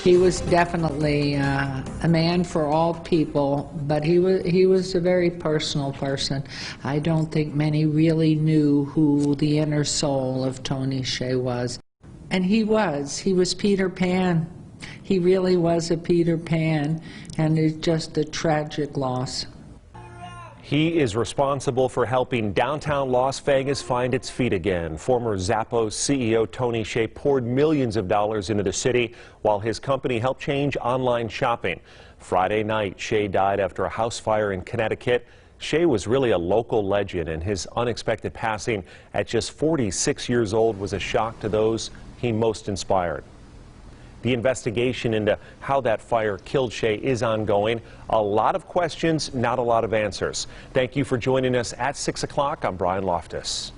He was definitely a man for all people, but he was a very personal person. I don't think many really knew who the inner soul of Tony Hsieh was. And he was Peter Pan. He really was a Peter Pan, and it's just a tragic loss. He is responsible for helping downtown Las Vegas find its feet again. Former Zappos CEO Tony Hsieh poured millions of dollars into the city while his company helped change online shopping. Friday night, Hsieh died after a house fire in Connecticut. Hsieh was really a local legend, and his unexpected passing at just 46 years old was a shock to those he most inspired. The investigation into how that fire killed Hsieh is ongoing. A lot of questions, not a lot of answers. Thank you for joining us at 6 o'clock. I'm Brian Loftus.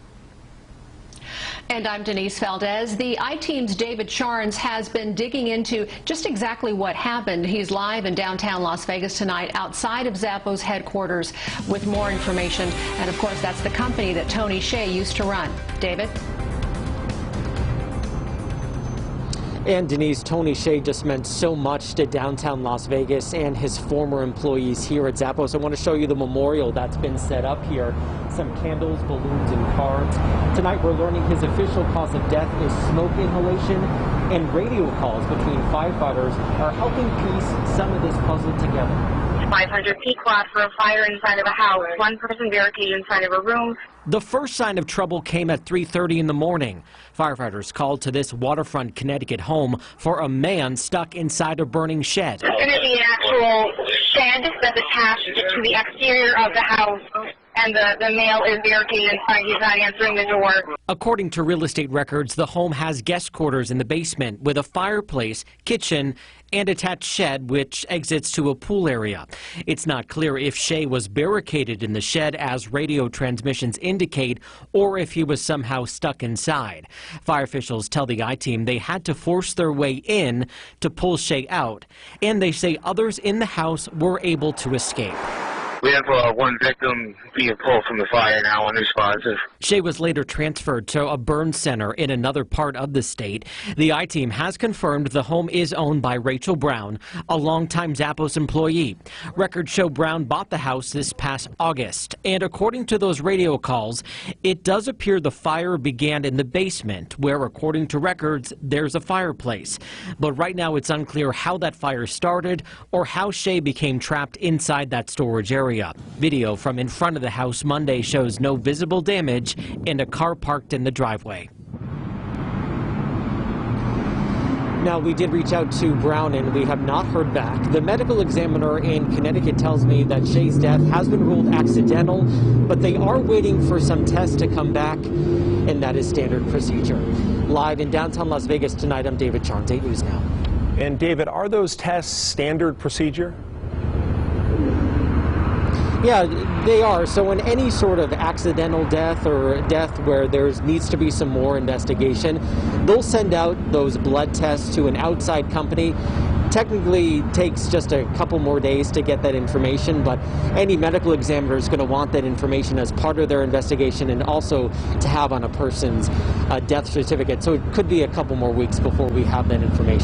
And I'm Denise Valdez. The I-Team's David Charnes has been digging into just exactly what happened. He's live in downtown Las Vegas tonight outside of Zappos headquarters with more information. And of course, that's the company that Tony Hsieh used to run. David? And Denise, Tony Hsieh just meant so much to downtown Las Vegas and his former employees here at Zappos. I want to show you the memorial that's been set up here. Some candles, balloons, and cards. Tonight we're learning his official cause of death is smoke inhalation, and radio calls between firefighters are helping piece some of this puzzle together. 500 people out for a fire inside of a house. One person barricaded inside of a room. The first sign of trouble came at 3:30 in the morning. Firefighters called to this waterfront Connecticut home for a man stuck inside a burning shed. It's going to be an actual shed that's attached to the exterior of the house, and the male is barricaded inside. He's not answering the door. According to real estate records, the home has guest quarters in the basement with a fireplace, kitchen, and attached shed which exits to a pool area. It's not clear if Hsieh was barricaded in the shed as radio transmissions indicate, or if he was somehow stuck inside. Fire officials tell the I-Team they had to force their way in to pull Hsieh out, and they say others in the house were able to escape. We have one victim being pulled from the fire now, unresponsive. Hsieh was later transferred to a burn center in another part of the state. The I-Team has confirmed the home is owned by Rachel Brown, a longtime Zappos employee. Records show Brown bought the house this past August, and according to those radio calls, it does appear the fire began in the basement, where, according to records, there's a fireplace. But right now it's unclear how that fire started or how Hsieh became trapped inside that storage area. Video from in front of the house Monday shows no visible damage and a car parked in the driveway. Now, we did reach out to Brown and we have not heard back. The medical examiner in Connecticut tells me that Hsieh's death has been ruled accidental, but they are waiting for some tests to come back, and that is standard procedure. Live in downtown Las Vegas tonight, I'm David Charnes, 8 News Now. And David, are those tests standard procedure? Yeah, they are. So in any sort of accidental death or death where there needs to be some more investigation, they'll send out those blood tests to an outside company. Technically takes just a couple more days to get that information, but any medical examiner is going to want that information as part of their investigation and also to have on a person's death certificate. So it could be a couple more weeks before we have that information.